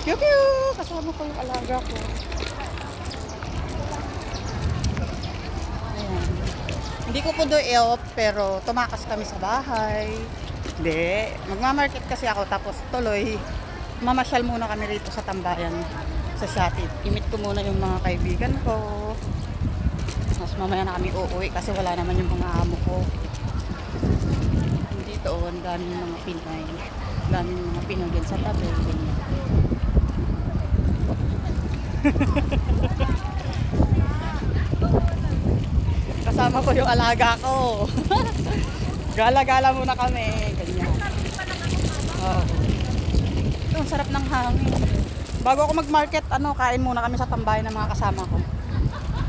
Pew pew! Kasama ko yung alaga ko. Ayan. Hindi ko po do i-off pero tumakas kami sa bahay. Hindi. Magmamarket kasi ako tapos tuloy mamasyal muna kami rito sa tambayan sa Shopee. Imit ko muna yung mga kaibigan ko. Mas mamaya na kami uuwi kasi wala naman yung mga amo ko. Dito, ang daming mga Pinay. Ang daming mga Pinoy din sa tabi. Kasama ko yung alaga ko. Gala-gala muna kami. Ganyan. Oh. Ito, ang sarap ng hangin. Bago ako mag-market, kain muna kami sa tambayan ng mga kasama ko.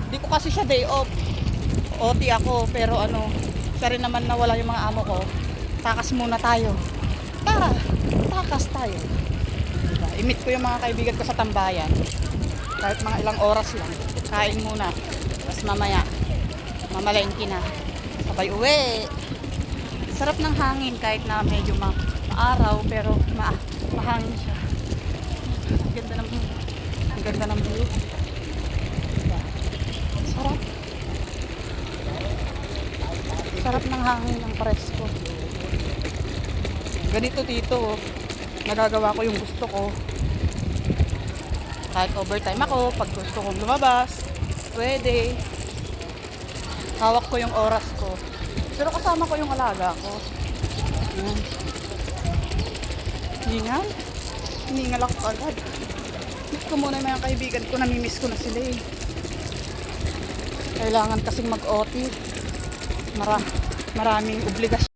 Hindi ko kasi siya day off. OT ako, pero siya rin naman nawala yung mga amo ko. Takas muna tayo. Tara, takas tayo. Diba? I-meet ko yung mga kaibigan ko sa tambayan. Kahit mga ilang oras lang. Kain muna. Tapos mamaya, mamalengke na. Sabay uwi. Sarap ng hangin kahit na medyo maaraw, pero mahangin siya. Ang ganda ng view. Diba? Sarap. Sarap ng hangin ng presko. Ganito dito, nagagawa ko yung gusto ko. Kahit overtime ako, pag gusto kong lumabas, pwede. Hawak ko yung oras ko. Pero kasama ko yung alaga ko. Hiningal? Hiningal ako agad. Miss ko muna yung mga kaibigan ko, namimiss ko na sila eh. Kailangan kasing mag-OT. Maraming obligasyon.